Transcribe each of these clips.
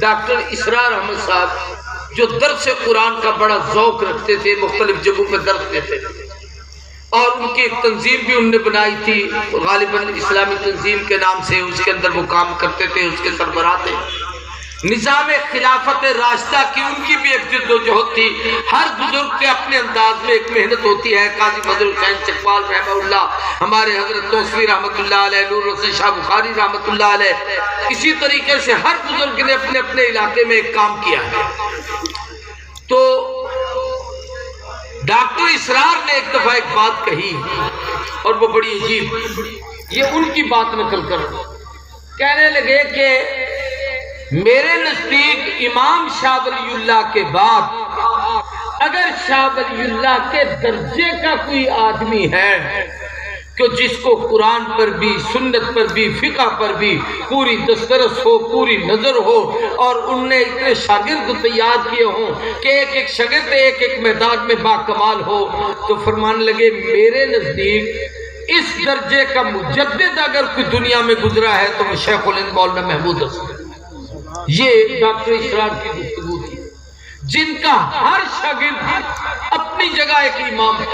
Doctor اسرار احمد صاحب جو درس قرآن کا بڑا ذوق رکھتے تھے، مختلف جگہوں پہ درس دیتے تھے، اور ان کی ایک تنظیم بھی انہوں نے بنائی تھی غالباً اسلامی تنظیم کے نام سے، اس کے اندر وہ کام کرتے تھے، اس کے سربراہ تھے۔ نظام خلافت راشدہ کی ان کی بھی ایک جد و جہد تھی۔ ہر بزرگ کے اپنے انداز میں ایک محنت ہوتی ہے۔ قاضی فضل حسین چکوال رحمہ اللہ، ہمارے حضرت توسوی رحمۃ اللہ علیہ، نور حسین شاہ بخاری رحمۃ اللہ علیہ، اسی طریقے سے ہر بزرگ نے اپنے اپنے علاقے میں ایک کام کیا ہے۔ تو ڈاکٹر اسرار نے ایک دفعہ ایک بات کہی اور وہ بڑی عجیب، یہ ان کی بات نقل کر کہنے لگے کہ میرے نزدیک امام شاہ ولی اللہ کے بعد اگر شاہ ولی اللہ کے درجے کا کوئی آدمی ہے کہ جس کو قرآن پر بھی، سنت پر بھی، فقہ پر بھی پوری دسترس ہو، پوری نظر ہو، اور ان نے اتنے شاگرد تیار کیے ہوں کہ ایک ایک شاگرد ایک ایک میدان میں باکمال ہو، تو فرمانے لگے میرے نزدیک اس درجے کا مجدد اگر کوئی دنیا میں گزرا ہے تو وہ شیخ الہند مولانا محمود حسن۔ یہ ڈاکٹر اسرار کی گفتگو تھی، جن کا ہر شاگرد اپنی جگہ ایک امام ہے،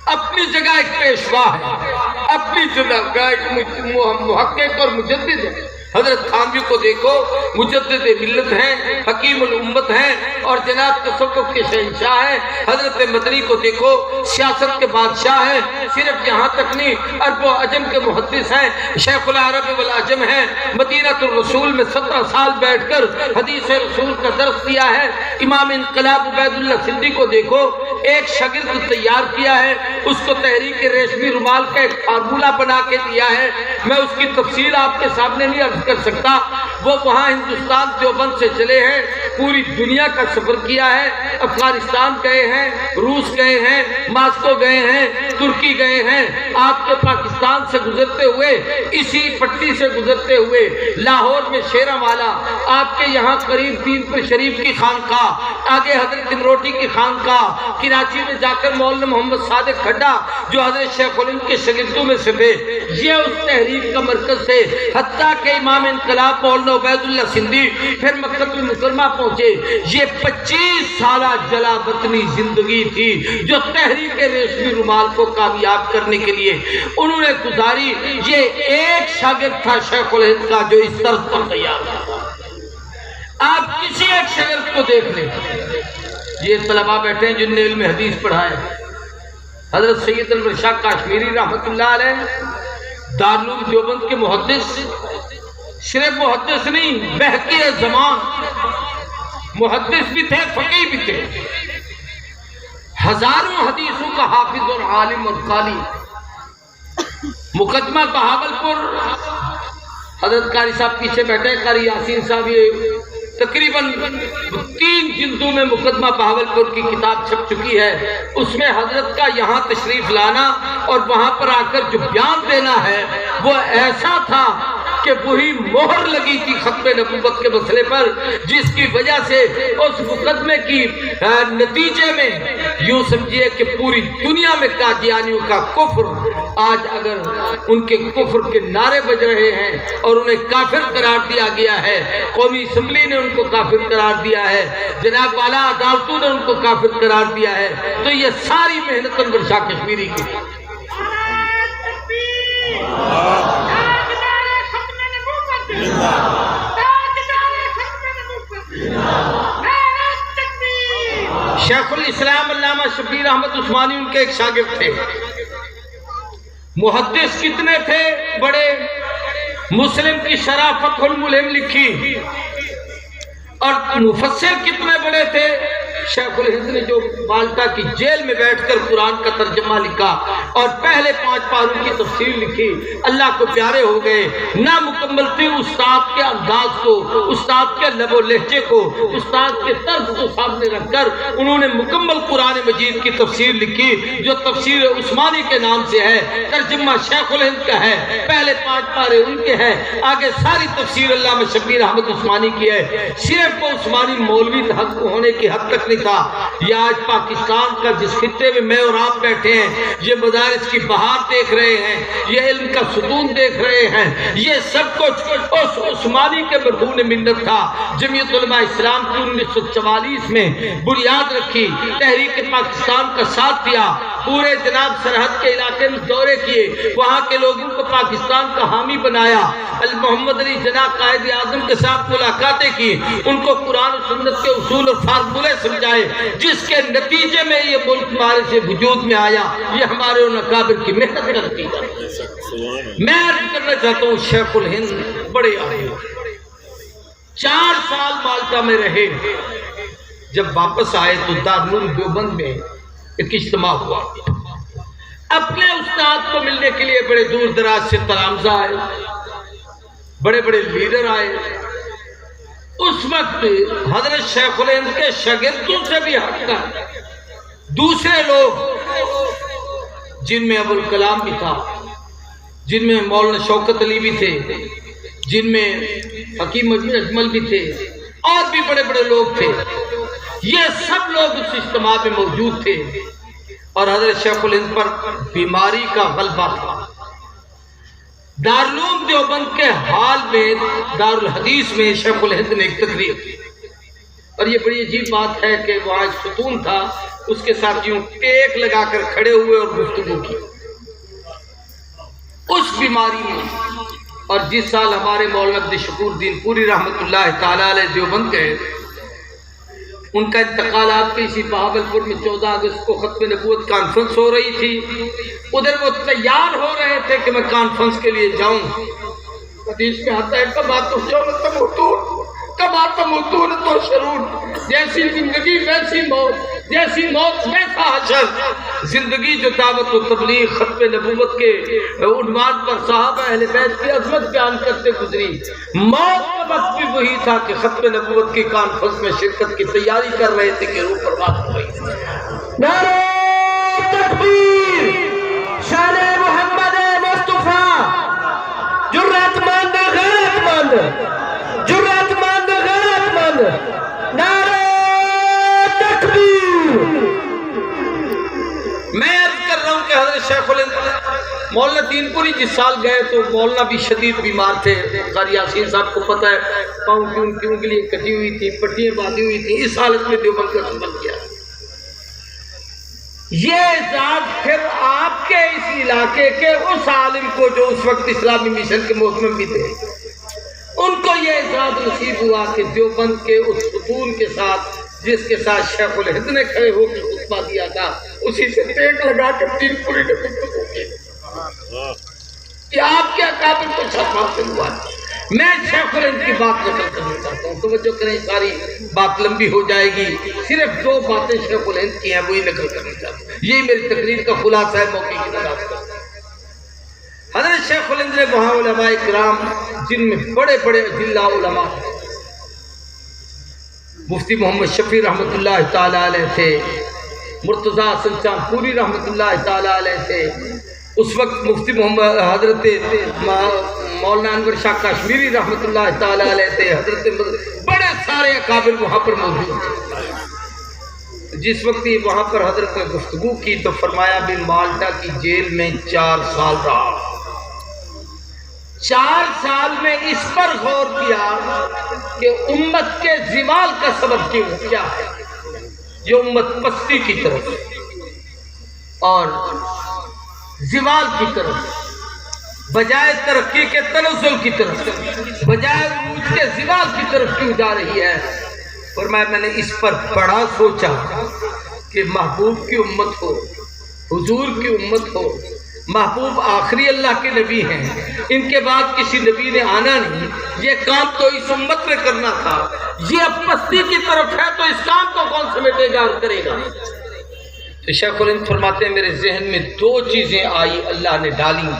اپنی جگہ ایک پیشوا ہے، اپنی جگہ ایک محقق اور مجدد ہے۔ حضرت تھانوی کو دیکھو، مجدد ملت ہیں، حکیم الامت ہیں، اور جناب تصوف کے شہنشاہ ہیں۔ حضرت مدنی کو دیکھو، سیاست کے بادشاہ ہیں، صرف یہاں تک نہیں عرب و عجم کے محدث ہیں، شیخ العرب والعجم ہیں، مدینہ الرسول میں 17 سال بیٹھ کر حدیث رسول کا درس دیا ہے۔ امام انقلاب عبید اللہ سندھی کو دیکھو، ایک شاگرد تیار کیا ہے، اس کو تحریک ریشمی رومال کا ایک فارمولہ بنا کے دیا ہے۔ میں اس کی تفصیل آپ کے سامنے نہیں عرض کر سکتا۔ وہ وہاں ہندوستان دیوبند سے چلے ہیں، پوری دنیا کا سفر کیا ہے، افغانستان گئے ہیں، روس گئے ہیں، ماسکو گئے ہیں، ترکی گئے ہیں، آپ کے پاکستان سے گزرتے ہوئے، اسی پٹی سے گزرتے ہوئے لاہور میں شیرہ والا، آپ کے یہاں قریب پیر پر شریف کی خانقاہ، آگے حضرت امروٹی کی خانقاہ، کراچی میں جا کر مولانا محمد صادق کھڈا جو حضرت شیخ الہند کے شاگردوں میں سے تھے، یہ اس تحریک کا مرکز تھے۔ حتیٰ کہ امام انقلاب مولانا عبید اللہ سندھی پھر مکہ المکرمہ پہنچے۔ یہ 25 سالہ جلا وطنی زندگی تھی جو تحریک ریشمی رومال کو کامیاب کرنے کے لیے انہوں نے گزاری۔ یہ ایک شاگرد تھا شیخ الہند کا جو اس طرز پر تیار تھا۔ آپ کسی ایک شاگرد کو دیکھ لیں، یہ طلباء بیٹھے ہیں جن نے علم حدیث پڑھا ہے، حضرت سید انور شاہ کاشمیری رحمۃ اللہ علیہ دارالعلوم دیوبند کے محدث، صرف محدث نہیں، بحقی زمان محدث بھی تھے، فقیہ بھی تھے، ہزاروں حدیثوں کا حافظ اور عالم اور قاری۔ مقدمہ بہاولپور، حضرت قاری صاحب پیچھے بیٹھے، قاری یاسین صاحب، یہ تقریباً 3 جلدوں میں مقدمہ بہاولپور کی کتاب چھپ چکی ہے۔ اس میں حضرت کا یہاں تشریف لانا اور وہاں پر آ کر جو بیان دینا ہے وہ ایسا تھا کہ وہی مہر لگی تھی ختم نبوت کے مسئلے پر، جس کی وجہ سے اس مقدمے کی نتیجے میں یوں سمجھیے کہ پوری دنیا میں قادیانیوں کا کفر، آج اگر ان کے کفر کے نعرے بج رہے ہیں اور انہیں کافر قرار دیا گیا ہے، قومی اسمبلی نے ان کو کافر قرار دیا ہے، جناب والا عدالتوں نے ان کو کافر قرار دیا ہے، تو یہ ساری محنت انور شاہ کشمیری کی۔ شیخ الاسلام علامہ شبیر احمد عثمانی ان کے ایک شاگرد تھے۔ محدث کتنے تھے بڑے، مسلم کی شرح فتح الملہم لکھی، اور مفسر کتنے بڑے تھے، شیخ الہند نے جو مالٹا کی جیل میں بیٹھ کر قرآن کا ترجمہ لکھا اور پہلے 5 پاروں کی تفسیر لکھی، اللہ کو پیارے ہو گئے۔ نہ مکمل تھی استاد کے انداز کو، استاد کے لب و لہجے کو، استاد کے طرز کو سامنے رکھ کر انہوں نے مکمل قرآن مجید کی تفسیر لکھی جو تفسیر عثمانی کے نام سے ہے، ترجمہ شیخ الہند کا ہے، پہلے 5 پارے ان کے ہیں، آگے ساری تفسیر علامہ شبیر احمد عثمانی کی ہے۔ صرف وہ عثمانی مولوی ہونے کی حد تک نہیں تھا، یہ آج پاکستان کا جس خطے میں اور آپ بیٹھے ہیں، یہ مدارس کی بہار دیکھ رہے ہیں، یہ علم کا ستون دیکھ رہے ہیں، یہ سب کچھ اس عثمانی کے مرہون منت سنت تھا، جمعیت علماء اسلام کی 1944 میں بنیاد رکھی، تحریک پاکستان کا ساتھ دیا، پورے جناب سرحد کے علاقے میں دورے کیے، وہاں کے لوگوں کو پاکستان کا حامی بنایا، محمد علی جناح قائد اعظم کے ساتھ ملاقاتیں کی، ان کو قرآن و سنت کے اصول اور فارمولے سمجھائے، جس کے نتیجے میں یہ ملک ہمارے سے وجود میں آیا۔ یہ ہمارے ان اکابر کی محنت کا نتیجہ ہے۔ میں عرض کرنا چاہتا ہوں شیخ الہند بڑے آئے، 4 سال مالٹا میں رہے، جب واپس آئے تو دارالعلوم دیوبند میں ایک اجتماع ہوا، اپنے استاد کو ملنے کے لیے بڑے دور دراز سے تلامذہ آئے، بڑے بڑے لیڈر آئے۔ اس وقت حضرت شیخ الہند کے شاگردوں سے بھی ہٹ کر دوسرے لوگ، جن میں ابوالکلام بھی تھا، جن میں مولانا شوکت علی بھی تھے، جن میں حکیم اجمل بھی تھے، اور بھی بڑے بڑے لوگ تھے، یہ سب لوگ اس اجتماع میں موجود تھے، اور حضرت شیخ الہند پر بیماری کا غلبہ تھا۔ دارالعلوم دیوبند کے حال میں دارالحدیث میں شیخ الہند نے ایک تقریر کی، اور یہ بڑی عجیب بات ہے کہ وہاں ایک ستون تھا، اس کے ساتھ یوں ٹیک لگا کر کھڑے ہوئے اور گفتگو کی اس بیماری میں۔ اور جس سال ہمارے مولانا عبد الشکور دین پوری رحمت اللہ تعالیٰ علیہ دیوبند گئے، ان کا انتقال آپ کے اسی بہاولپور میں 14 اگست کو ختم نبوت کانفرنس ہو رہی تھی، ادھر وہ تیار ہو رہے تھے کہ میں کانفرنس کے لیے جاؤں۔ حدیث میں آتا ہے کما تموتون تو شرور، جیسی زندگی ویسی موت، جیسی موت ویسا حشر۔ زندگی جو دعوت و تبلیغ ختم نبوت کے عنوان پر صحابہ اہل بیت کی عظمت بیان کرتے گزری، موت کا وقت بھی وہی تھا کہ ختم نبوت کی کانفرنس میں شرکت کی تیاری کر رہے تھے کہ روح پرواز ہو رہی تھی۔ نعرہ تکبیر، شان محمد مصطفیٰ، جرأت مند غیرت مند، جرأت مند غیرت مند، نعرہ تکبیر۔ میں عرض کر رہا ہوں کہ حضرت شیخ الہند مولانا دین پوری جس سال گئے تو مولانا بھی شدید بیمار تھے، قاری یاسین صاحب کو پتہ ہے، پاؤں کی ان کی انگلیاں کٹی ہوئی تھی، پٹیاں باندھی ہوئی تھی، اس حالت میں دیوبند کا سفر کیا۔ یہ اعزاز پھر آپ کے اس علاقے کے اس عالم کو جو اس وقت اسلامی مشن کے محکم بھی تھے، ان کو یہ اعزاز نصیب ہوا کہ دیوبند کے اس ستون کے ساتھ جس کے ساتھ شیخ الہند نے کھڑے ہو کے خطبہ دیا تھا، اسی سے ٹیک لگا کر دین پوری نے گفتگو کی کہ آپ کے اکابر کو چھت حاصل ہوا۔ میں شیخ الہند کی بات نقل کرنا چاہتا ہوں، توجہ کریں، ساری بات لمبی ہو جائے گی، صرف 2 باتیں شیخ الہند کی ہیں وہی نقل کرنا چاہتا ہوں، یہی میری تقریر کا خلاصہ ہے موقع کی وجہ سے۔ حضرت شیخ الہند نے وہاں علماء کرام جن میں بڑے بڑے اجلاء علماء تھے، مفتی محمد شفیع رحمت اللہ تعالیٰ علیہ تھے، مرتضیٰ حسن چاند پوری رحمت اللہ تعالیٰ علیہ تھے، اس وقت مفتی محمد حضرت مولانا انور شاہ کشمیری رحمت اللہ تعالیٰ علیہ تھے، حضرت بڑے سارے اکابر وہاں پر موجود تھے۔ جس وقت یہ وہاں پر حضرت نے گفتگو کی تو فرمایا بھی مالٹا کی جیل میں 4 سال رہا، 4 سال میں اس پر غور کیا کہ امت کے زوال کا سبب کیا ہے، یہ امت پستی کی طرف اور زوال کی طرف، بجائے ترقی کے تنزل کی طرف، بجائے عروج کے زوال کی طرف کیوں جا رہی ہے۔ اور میں نے اس پر بڑا سوچا کہ محبوب کی امت ہو، حضور کی امت ہو، محبوب آخری اللہ کے نبی ہیں، ان کے بعد کسی نبی نے آنا نہیں، یہ کام تو اس امت میں کرنا تھا، یہ اب پستی کی طرف ہے تو اس کام کو کون سمیٹے گا اور کرے گا۔ تو شیخ الہند فرماتے ہیں میرے ذہن میں 2 چیزیں آئی، اللہ نے ڈالی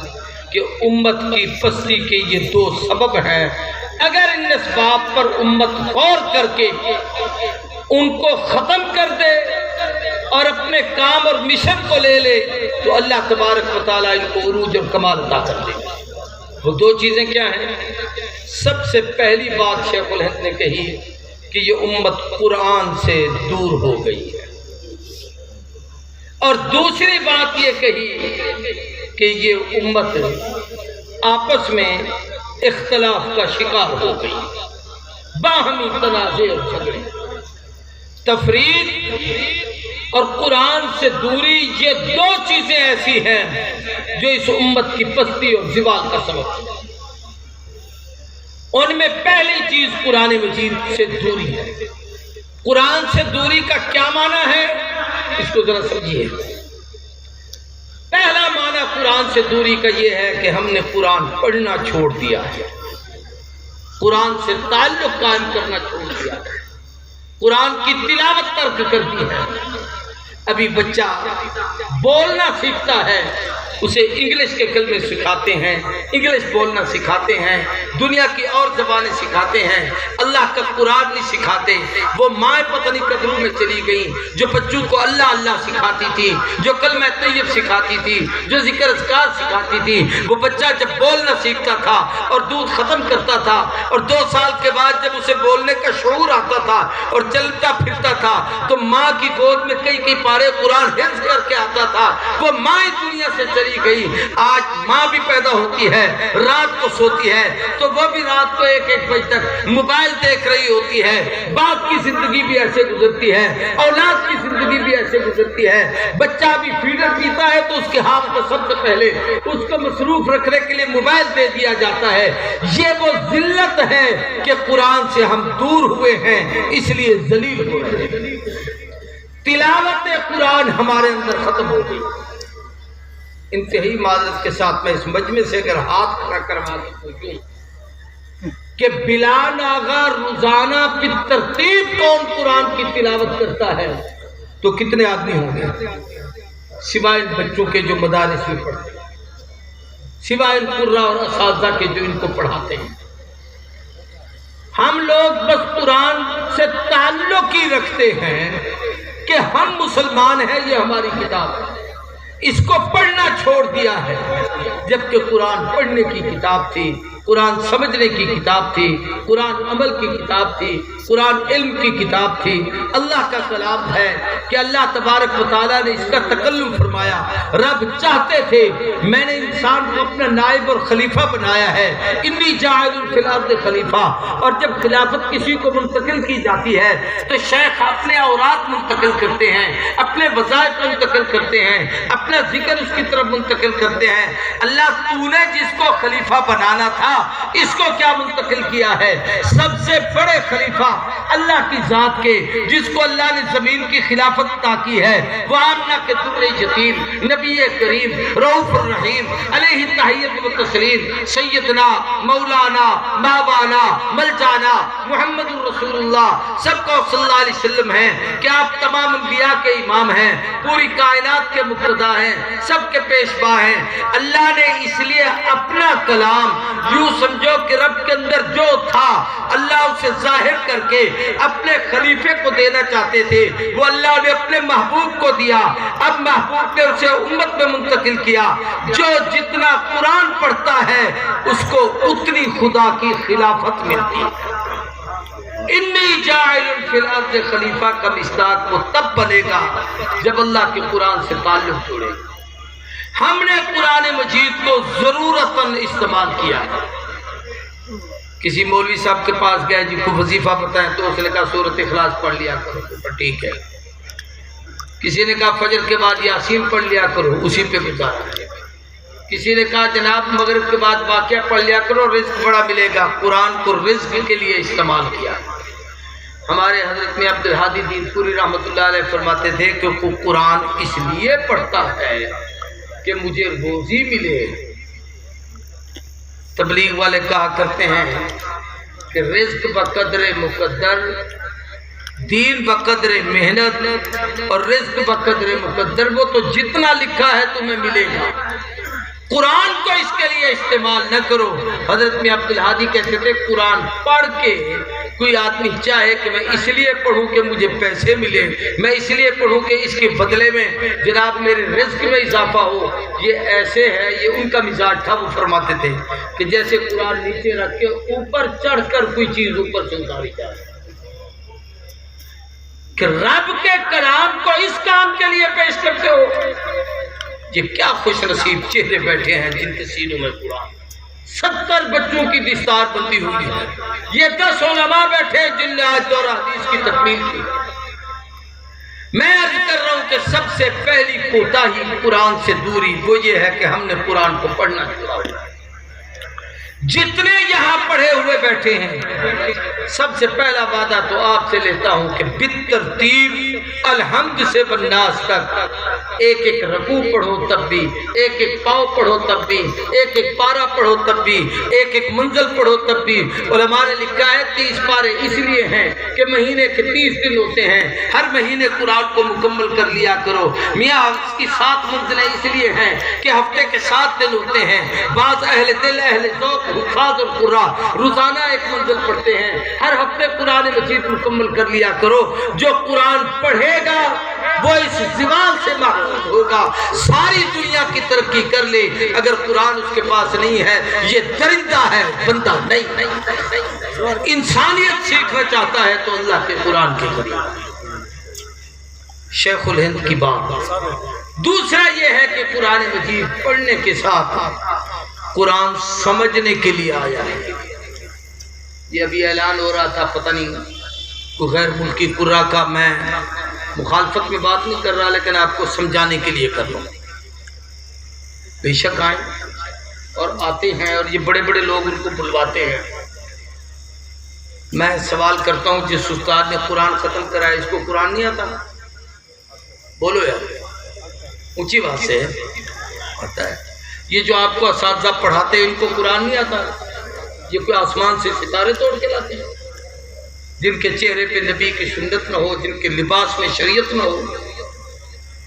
کہ امت کی پستی کے یہ 2 سبب ہیں، اگر ان اسباب پر امت غور کر کے ان کو ختم کر دے اور اپنے کام اور مشن کو لے لے تو اللہ تبارک و تعالیٰ ان کو عروج اور کمال عطا کر دے گا۔ وہ 2 چیزیں کیا ہیں؟ سب سے پہلی بات شیخ الہند نے کہی کہ یہ امت قرآن سے دور ہو گئی ہے، اور دوسری بات یہ کہی کہ یہ امت آپس میں اختلاف کا شکار ہو گئی۔ باہمی تنازع اور جھگڑے، تفریق اور قرآن سے دوری، یہ دو چیزیں ایسی ہیں جو اس امت کی پستی اور زوال کا سبب ہے۔ ان میں پہلی چیز قرآن مجید سے دوری ہے۔ قرآن سے دوری کا کیا معنی ہے، اس کو ذرا سمجھیے۔ پہلا معنی قرآن سے دوری کا یہ ہے کہ ہم نے قرآن پڑھنا چھوڑ دیا ہے، قرآن سے تعلق قائم کرنا چھوڑ دیا ہے، قرآن کی تلاوت ترک کر دی ہے۔ ابھی بچہ بولنا سیکھتا ہے، اسے انگلش کے کلمے سکھاتے ہیں، انگلش بولنا سکھاتے ہیں، دنیا کی اور زبانیں سکھاتے ہیں، اللہ کا قرآن نہیں سکھاتے۔ وہ مائیں پتہ نہیں قدروں میں چلی گئیں جو بچوں کو اللہ اللہ سکھاتی تھی، جو کلمہ طیب سکھاتی تھی، جو ذکر اذکار سکھاتی تھی۔ وہ بچہ جب بولنا سیکھتا تھا اور دودھ ختم کرتا تھا، اور 2 سال کے بعد جب اسے بولنے کا شعور آتا تھا اور چلتا پھرتا تھا، تو ماں کی گود میں کئی پارے قرآن حفظ کر کے آتا تھا۔ وہ ماں دنیا سے چلی گئی۔ آج ماں بھی پیدا ہوتی ہے، رات کو سوتی ہے تو وہ بھی رات کو 1 بجے تک موبائل دیکھ رہی ہوتی ہے۔ باپ کی زندگی بھی ایسے گزرتی ہے، اولاد کی زندگی بھی ایسے گزرتی ہے۔ بچہ بھی فیڈر پیتا ہے تو اس کے ہاتھ میں سب سے پہلے اس کو مصروف رکھنے کے لیے موبائل دے دیا جاتا ہے۔ یہ وہ ذلت ہے کہ قرآن سے ہم دور ہوئے ہیں، اس لیے ذلیل ہو رہے ہیں۔ تلاوت قرآن ہمارے اندر ختم ہو گئی۔ انتہائی معذرت کے ساتھ میں اس مجمع سے اگر ہاتھ کھڑا کروا کے پوچھوں کہ بلال آغا روزانہ کی ترتیب کون قرآن کی تلاوت کرتا ہے تو کتنے آدمی ہوں گے، سوائے ان بچوں کے جو مدارس میں پڑھتے ہیں، سوائے ان قرہ اور اساتذہ کے جو ان کو پڑھاتے ہیں۔ ہم لوگ بس قرآن سے تعلق ہی رکھتے ہیں کہ ہم مسلمان ہیں، یہ ہماری کتاب ہے، اس کو پڑھنا چھوڑ دیا ہے، جبکہ قرآن پڑھنے کی کتاب تھی، قرآن سمجھنے کی کتاب تھی، قرآن عمل کی کتاب تھی، قرآن علم کی کتاب تھی، اللہ کا کلام ہے کہ اللہ تبارک و تعالیٰ نے اس کا تکلم فرمایا۔ رب چاہتے تھے میں نے انسان کو اپنا نائب اور خلیفہ بنایا ہے، انی جاعل فی الارض خلیفہ۔ اور جب خلافت کسی کو منتقل کی جاتی ہے تو شیخ اپنے اوراد منتقل کرتے ہیں، اپنے وظائف منتقل کرتے ہیں، اپنا ذکر اس کی طرف منتقل کرتے ہیں۔ اللہ تو نے جس کو خلیفہ بنانا تھا اس کو کیا منتقل کیا ہے؟ سب سے بڑے خلیفہ اللہ کی ذات کے، جس کو اللہ نے زمین کی خلافت عطا کی ہے، وہ آمنہ کے در یتیم، نبی کریم رؤوف الرحیم علیہ تحیت و تسلیم، سیدنا مولانا ماوانا ملجانا محمد رسول اللہ سب کو صلی اللہ علیہ وسلم ہیں کہ آپ تمام انبیاء کے امام ہیں، پوری کائنات کے مقتدا ہیں، سب کے پیشوا ہیں۔ اللہ نے اس لیے اپنا کلام یوں سمجھو کہ رب کے اندر جو تھا اللہ اسے ظاہر کر کے اپنے خلیفے کو دینا چاہتے تھے، وہ اللہ نے اپنے محبوب کو دیا۔ اب محبوب نے اسے امت میں منتقل کیا۔ جو جتنا قرآن پڑھتا ہے اس کو اتنی خدا کی خلافت ملتی ہے۔ انی جاعل فی الارض خلیفہ کا مصداق وہ تب بنے گا جب اللہ کے قرآن سے تعلق جوڑے گا۔ ہم نے قرآن مجید کو ضرورتاً استعمال کیا ہے۔ کسی مولوی صاحب کے پاس گئے، جی کو وظیفہ بتائیں، تو اس نے کہا سورۃ اخلاص پڑھ لیا کرو، ٹھیک ہے۔ کسی نے کہا فجر کے بعد یاسین پڑھ لیا کرو، اسی پہ گزارا۔ کسی نے کہا جناب مغرب کے بعد واقعہ پڑھ لیا کرو، رزق بڑا ملے گا۔ قرآن کو رزق کے لیے استعمال کیا۔ ہمارے حضرت میں عبدالہادی دین پوری رحمۃ اللہ علیہ فرماتے تھے کہ وہ قرآن اس لیے پڑھتا ہے کہ مجھے روزی ملے۔ تبلیغ والے کہا کرتے ہیں کہ رزق بقدر مقدر، دین بقدر محنت، اور رزق بقدر مقدر، وہ تو جتنا لکھا ہے تمہیں ملے گا۔ قرآن کو اس کے لیے استعمال نہ کرو۔ حضرت میں عبدالہادی کہتے تھے قرآن پڑھ کے کوئی آدمی چاہے کہ میں اس لیے پڑھوں کہ مجھے پیسے ملے، میں اس لیے پڑھوں کہ اس کے بدلے میں جناب میرے رزق میں اضافہ ہو، یہ ایسے ہے، یہ ان کا مزاج تھا۔ وہ فرماتے تھے کہ جیسے قرآن نیچے رکھ کے اوپر چڑھ کر کوئی چیز اوپر سے اتاری جائے، کہ رب کے کلام کو اس کام کے لیے پیش کرتے ہو۔ یہ کیا خوش نصیب چہرے بیٹھے ہیں جن کے سینوں میں قرآن 70 بچوں کی دستار بندی ہوئی ہے. یہ 10 علماء بیٹھے جن نے آج دورہ حدیث کی تکمیل کی. میں عرض کر رہا ہوں کہ سب سے پہلی کوتاہی قرآن سے دوری وہ یہ ہے کہ ہم نے قرآن کو پڑھنا چھوڑا. جتنے یہاں پڑھے ہوئے بیٹھے ہیں سب سے پہلا وعدہ تو آپ سے لیتا ہوں کہ بالترتیب الحمد سے بالناس تک ایک ایک رکوع پڑھو تب بھی، ایک ایک پاؤں پڑھو تب بھی، ایک ایک پارہ پڑھو تب بھی، ایک ایک منزل پڑھو تب بھی. علماء نے لکھا ہے 30 پارے اس لیے ہیں کہ مہینے کے 30 دن ہوتے ہیں، ہر مہینے قرآن کو مکمل کر لیا کرو. میاں اس کی 7 منزلیں اس لیے ہیں کہ ہفتے کے 7 دن ہوتے ہیں. بعض اہل دل اہل ذوق حفاظ اور قراء روزانہ ایک منزل پڑھتے ہیں. ہر ہفتے قرآن مجید مکمل کر لیا کرو. جو قرآن پڑھے گا وہ اس زوال سے محفوظ ہوگا. ساری دنیا کی ترقی کر لے، اگر قرآن اس کے پاس نہیں ہے یہ درندہ ہے، بندہ نہیں. انسانیت سیکھنا چاہتا ہے تو اللہ کے قرآن کے قریب. شیخ الہند کی بات. دوسرا یہ ہے کہ قرآن مجید پڑھنے کے ساتھ قرآن سمجھنے کے لیے آیا ہے. یہ ابھی اعلان ہو رہا تھا، پتہ نہیں کوئی غیر ملکی قرآ کا، میں مخالفت میں بات نہیں کر رہا لیکن آپ کو سمجھانے کے لیے کر رہا ہوں. بے شک آئیں اور آتے ہیں اور یہ بڑے بڑے لوگ ان کو بلواتے ہیں. میں سوال کرتا ہوں جس استاد نے قرآن ختم کرایا اس کو قرآن نہیں آتا؟ بولو یار، اونچی بات سے آتا ہے. یہ جو آپ کو اساتذہ پڑھاتے ہیں ان کو قرآن نہیں آتا؟ یہ کوئی آسمان سے ستارے توڑ کے لاتے ہیں؟ جن کے چہرے پہ نبی کی سنت نہ ہو، جن کے لباس میں شریعت نہ ہو،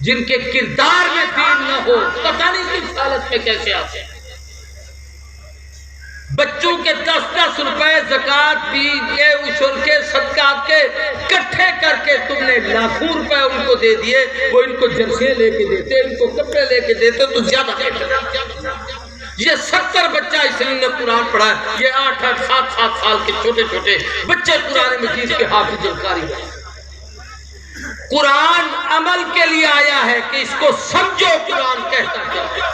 جن کے کردار میں دین نہ ہو، پتہ نہیں کس حالت میں کیسے آتے ہیں. بچوں کے 10-10 روپے زکوٰۃ بھی کے عشر کے صدقات کے اکٹھے کر کے تم نے لاکھوں روپے ان کو دے دیے. وہ ان کو جرسیاں لے کے دیتے، ان کو کپڑے لے کے دیتے تو زیادہ بہتر. یہ 70 بچہ اس نے قرآن پڑھا ہے. یہ 8-8 7-7 سال کے چھوٹے چھوٹے بچے قرآن مجید کے حافظ القاری ہیں. قرآن عمل کے لیے آیا ہے کہ اس کو سمجھو قرآن کہتا کیا ہے.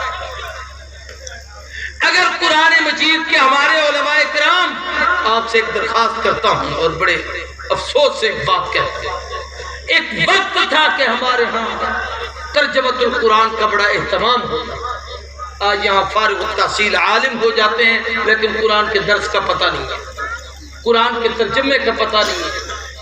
اگر قرآن مجید کے ہمارے علماء کرام، آپ سے ایک درخواست کرتا ہوں اور بڑے افسوس سے ایک بات کہتے ہیں، ایک وقت تھا کہ ہمارے ہاں ترجمۃ القرآن کا بڑا اہتمام ہوتا. آج یہاں فارغ التحصیل عالم ہو جاتے ہیں لیکن قرآن کے درس کا پتہ نہیں ہے، قرآن کے ترجمے کا پتہ نہیں ہے.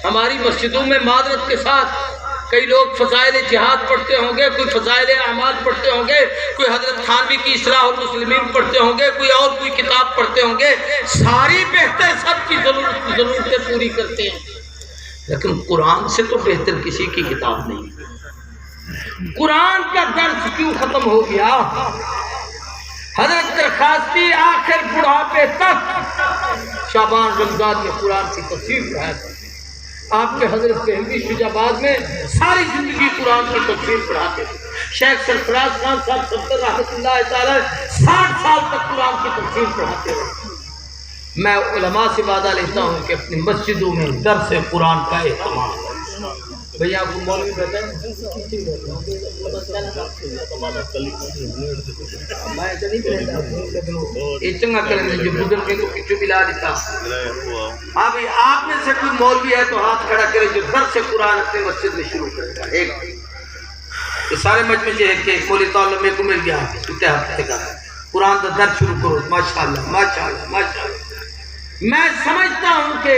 ہماری مسجدوں میں معذرت کے ساتھ کئی لوگ فضائل جہاد پڑھتے ہوں گے، کوئی فضائل اعمال پڑھتے ہوں گے، کوئی حضرت تھانوی کی اصلاح المسلمین پڑھتے ہوں گے، کوئی اور کوئی کتاب پڑھتے ہوں گے. ساری بہتر سب کی ضرورتیں پوری کرتے ہیں لیکن قرآن سے تو بہتر کسی کی کتاب نہیں. قرآن کا درس کیوں ختم ہو گیا؟ حضرت درخواستی آخر بڑھاپے تک شعبان رمضان میں قرآن کی تفسیر پڑھایا تھا. آپ کے حضرت دہلوی شجاباد میں ساری زندگی قرآن کی تفسیر پڑھاتے تھے. شیخ سرفراز خان صاحب 70 رحمۃ اللہ تعالی 60 سال تک قرآن کی تفسیر پڑھاتے رہے. میں علماء سے وعدہ لیتا ہوں کہ اپنی مسجدوں میں درس قرآن کا اہتمام کریں. بھیا آپ کو مولوی کہتے ہیں یہ چنگا کریں جو بزرگ کو پیچھو ملا دیتا. ہاں بھائی آپ میں سے کوئی مولوی ہے تو ہاتھ کھڑا کریں جو درس قرآن اپنے مسجد میں شروع کرتا ہے. یہ سارے مجمع سے ہے کہ مولی تعلق میں کو مل گیا ہفتے کا قرآن کا درس شروع کرو. ماشاءاللہ ماشاءاللہ ماشاءاللہ. میں سمجھتا ہوں کہ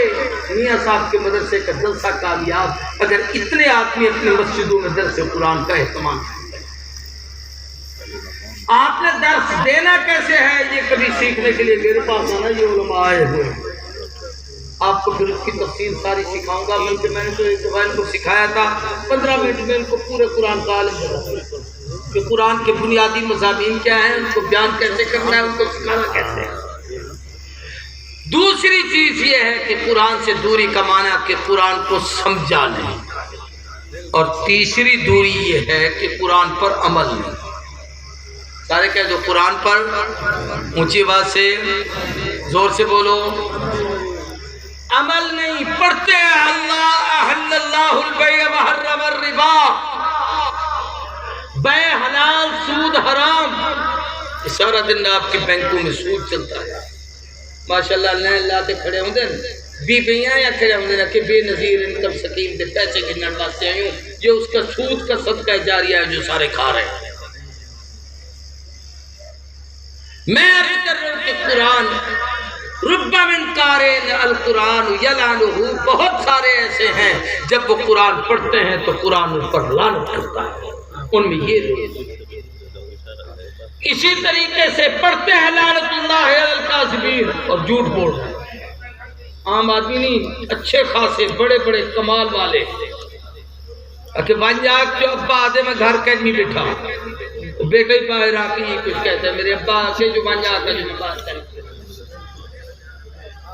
میاں صاحب کے مدرسے کا جلسہ کامیاب اگر اتنے آدمی اپنے مسجدوں میں درس قرآن کا اہتمام کرتے ہیں. آپ نے درس دینا کیسے ہے یہ کبھی سیکھنے کے لیے میرے پاس آنا. یہ علماء آئے ہوئے ہیں، آپ کو پھر اس کی تفصیل ساری سکھاؤں گا. بلکہ میں نے تو ایک دفعہ ان کو سکھایا تھا 15 منٹ میں ان کو پورے قرآن کا عالم بنا کہ قرآن کے بنیادی مضامین کیا ہیں، ان کو بیان کیسے کرنا ہے، ان کو سکھانا کیسے ہے. دوسری چیز یہ ہے کہ قرآن سے دوری کا معنی کہ قرآن کو سمجھا نہیں، اور تیسری دوری یہ ہے کہ قرآن پر عمل نہیں. سارے کہہ دو قرآن پر، اونچی آواز سے زور سے بولو. عمل نہیں. پڑھتے ہیں اللہ احل اللہ البیع وحرم الربا، بے حلال سود حرام. سارا دن آپ کے بینکوں میں سود چلتا ہے ماشاءاللہ لین لاتے کھڑے ہوندے بیبیاں یا کھڑے ہوندے کہ بے نظیر انکم سکیم دے پیسے گنن واسطے آئی ہوں یہ اس کا سود کا صدقہ جاریہ ہے جو سارے کھا رہے ہیں میں عرض کر رہا ہوں کہ قرآن رب من قارئ القرآن یلعنہ بہت سارے ایسے ہیں جب وہ قرآن پڑھتے ہیں تو قرآن ان پر لعنت کرتا ہے ان میں یہ لوگ اسی طریقے سے پڑھتے ہیں لعنت اللہ علی الکاذبین اور جھوٹ بول رہے ہیں عام آدمی نہیں اچھے خاصے بڑے بڑے کمال والے کہ وانجاک جو ابا آدھے میں گھر کے نہیں بیٹھا بیٹا ہی باہر آکی کچھ کہتا ہے میرے ابا سے جو وانجاک ہے جو میں بات کرتا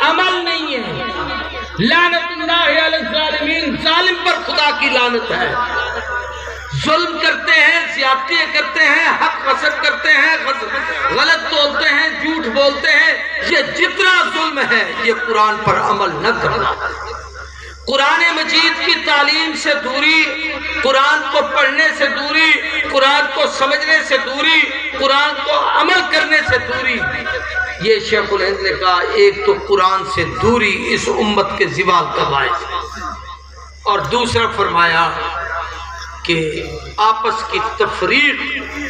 عمل نہیں ہے لعنت اللہ علی الظالمین ظالم پر خدا کی لعنت ہے ظلم کرتے ہیں زیادتی کرتے ہیں حق غصب کرتے ہیں غلط بولتے ہیں جھوٹ بولتے ہیں یہ جتنا ظلم ہے یہ قرآن پر عمل نہ کرنا قرآن مجید کی تعلیم سے دوری قرآن کو پڑھنے سے دوری قرآن کو سمجھنے سے دوری قرآن کو عمل کرنے سے دوری یہ شیخ الہند نے کہا ایک تو قرآن سے دوری اس امت کے زوال کا باعث اور دوسرا فرمایا کہ آپس کی تفریق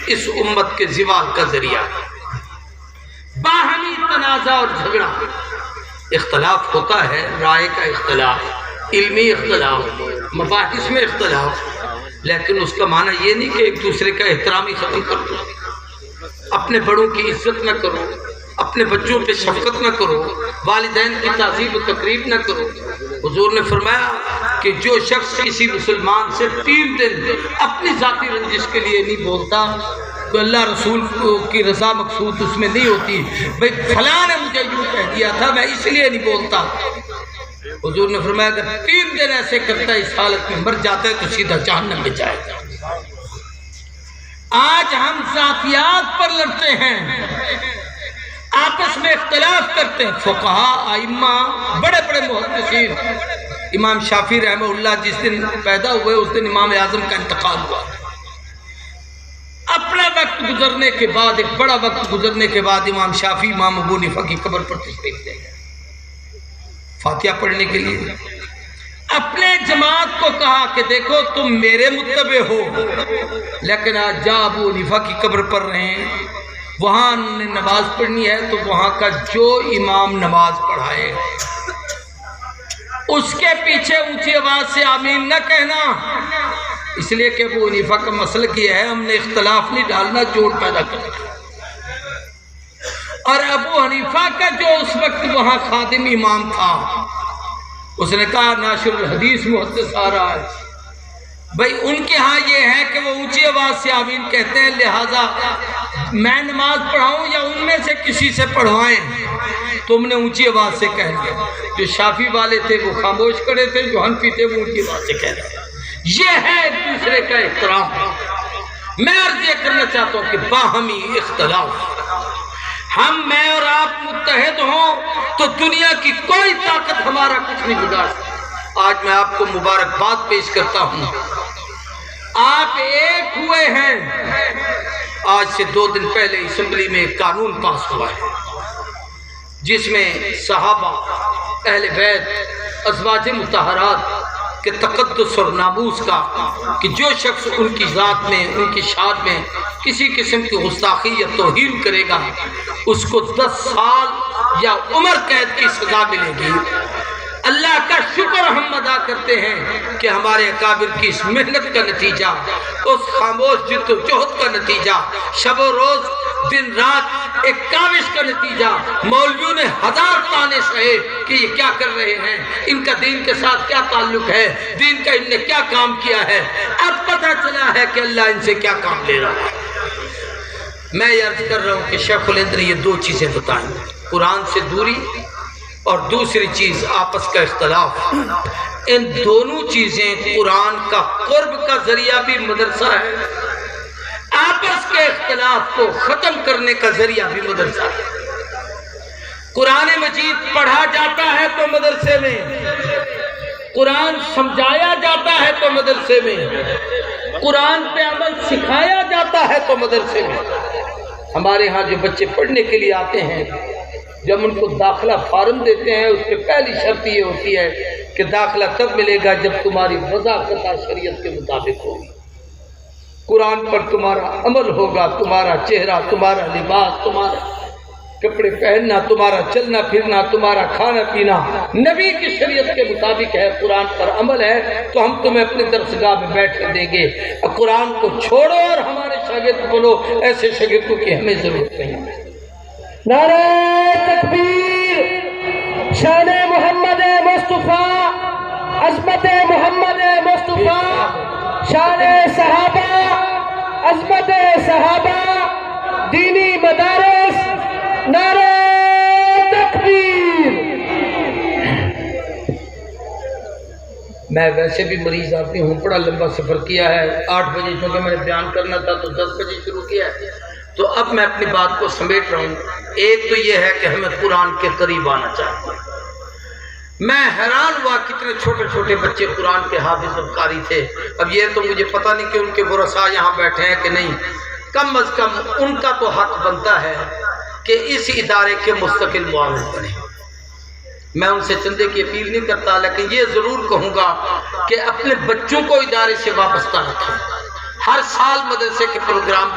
اس امت کے زوال کا ذریعہ باہمی تنازع اور جھگڑا اختلاف ہوتا ہے رائے کا اختلاف علمی اختلاف مباحث میں اختلاف لیکن اس کا معنی یہ نہیں کہ ایک دوسرے کا احترام ہی ختم کر دو اپنے بڑوں کی عزت نہ کرو اپنے بچوں پہ شفقت نہ کرو والدین کی تعظیم و تقریب نہ کرو حضور نے فرمایا کہ جو شخص کسی مسلمان سے 3 دن اپنی ذاتی رنجش کے لیے نہیں بولتا تو اللہ رسول کی رضا مقصود اس میں نہیں ہوتی بھئی فلاں نے مجھے یوں کہہ دیا تھا میں اس لیے نہیں بولتا حضور نے فرمایا اگر 3 دن ایسے کرتا ہے اس حالت میں مر جاتا ہے تو سیدھا جہنم میں جائے گا آج ہم ذاتیات پر لڑتے ہیں آپس میں اختلاف کرتے ہیں فقہاء ائمہ بڑے بڑے محدثین امام شافعی رحمہ اللہ جس دن پیدا ہوئے اس دن امام اعظم کا انتقال ہوا اپنا وقت گزرنے کے بعد ایک بڑا وقت گزرنے کے بعد امام شافعی امام ابو حنیفہ کی قبر پر تشریف لے گئے فاتحہ پڑھنے کے لیے اپنے جماعت کو کہا کہ دیکھو تم میرے متبع ہو لیکن آج جا ابو حنیفہ کی قبر پر رہیں وہاں نے نماز پڑھنی ہے تو وہاں کا جو امام نماز پڑھائے اس کے پیچھے اونچی آواز سے آمین نہ کہنا اس لیے کہ ابو حنیفہ کا مسلک یہ ہے ہم نے اختلاف نہیں ڈالنا جوڑ پیدا کرنا اور ابو حنیفہ کا جو اس وقت وہاں خادم امام تھا اس نے کہا ناشر الحدیث محدث آ رہا ہے بھئی ان کے ہاں یہ ہے کہ وہ اونچی آواز سے آمین کہتے ہیں لہٰذا میں نماز پڑھاؤں یا ان میں سے کسی سے پڑھوائیں تم نے اونچی آواز سے کہہ دیا جو شافعی والے تھے وہ خاموش کھڑے تھے جو حنفی تھے وہ اونچی آواز سے کہہ رہے یہ ہے ایک دوسرے کا احترام میں عرض یہ کرنا چاہتا ہوں کہ باہمی اختلاف میں اور آپ متحد ہوں تو دنیا کی کوئی طاقت ہمارا کچھ نہیں بگاڑ سکتی آج میں آپ کو مبارکباد پیش کرتا ہوں آپ ایک ہوئے ہیں آج سے 2 دن پہلے اسمبلی میں ایک قانون پاس ہوا ہے جس میں صحابہ اہل بیت ازواج مطہرات کے تقدس اور ناموس کا کہ جو شخص ان کی ذات میں ان کی شان میں کسی قسم کی گستاخی یا توہین کرے گا اس کو 10 سال یا عمر قید کی سزا ملے گی اللہ کا شکر ہم ادا کرتے ہیں کہ ہمارے اکابر کی اس محنت کا نتیجہ اس خاموش جد و جہد کا نتیجہ شب و روز دن رات ایک کاوش کا نتیجہ مولویوں نے 1000 تانے سہے کہ یہ کیا کر رہے ہیں ان کا دین کے ساتھ کیا تعلق ہے دین کا ان نے کیا کام کیا ہے اب پتہ چلا ہے کہ اللہ ان سے کیا کام لے رہا ہے میں یہ عرض کر رہا ہوں کہ شیخ الہند نے یہ 2 چیزیں بتائیں قرآن سے دوری اور دوسری چیز آپس کا اختلاف ان دونوں چیزیں قرآن کا قرب کا ذریعہ بھی مدرسہ ہے آپس کے اختلاف کو ختم کرنے کا ذریعہ بھی مدرسہ ہے قرآن مجید پڑھا جاتا ہے تو مدرسے میں قرآن سمجھایا جاتا ہے تو مدرسے میں قرآن پہ عمل سکھایا جاتا ہے تو مدرسے میں ہمارے ہاں جو بچے پڑھنے کے لیے آتے ہیں، جب ان کو داخلہ فارم دیتے ہیں، اس پہ پہلی شرط یہ ہوتی ہے کہ داخلہ تب ملے گا جب تمہاری وضاحت شریعت کے مطابق ہوگی، قرآن پر تمہارا عمل ہوگا، تمہارا چہرہ، تمہارا لباس، تمہارا کپڑے پہننا، تمہارا چلنا پھرنا، تمہارا کھانا پینا نبی کی شریعت کے مطابق ہے، قرآن پر عمل ہے، تو ہم تمہیں اپنی درسگاہ میں بیٹھ کر دیں گے۔ اب قرآن کو چھوڑو اور ہمارے شاگرد بنو، ایسے شاگردوں کی ہمیں ضرورت نہیں ہے۔ نعرہ تکبیر، شان محمد مصطفیٰ، عظمت محمد مصطفیٰ، شان صحابہ، عظمت صحابہ، دینی مدارس، نعرہ تکبیر۔ میں ویسے بھی مریض آدمی ہوں، بڑا لمبا سفر کیا ہے، 8 بجے چونکہ میں نے بیان کرنا تھا تو 10 بجے شروع کیا ہے، تو اب میں اپنی بات کو سمیٹ رہا ہوں۔ ایک تو یہ ہے کہ ہمیں قرآن کے قریب آنا چاہیے۔ میں حیران ہوا کتنے چھوٹے چھوٹے بچے قرآن کے حافظ اور قاری تھے۔ اب یہ تو مجھے پتہ نہیں کہ ان کے ورثاء یہاں بیٹھے ہیں کہ نہیں، کم از کم ان کا تو حق بنتا ہے کہ اس ادارے کے مستقل معاون بنے۔ میں ان سے چندے کی اپیل نہیں کرتا، لیکن یہ ضرور کہوں گا کہ اپنے بچوں کو ادارے سے وابستہ رکھیں۔ ہر سال مدرسے کے پروگرام پہ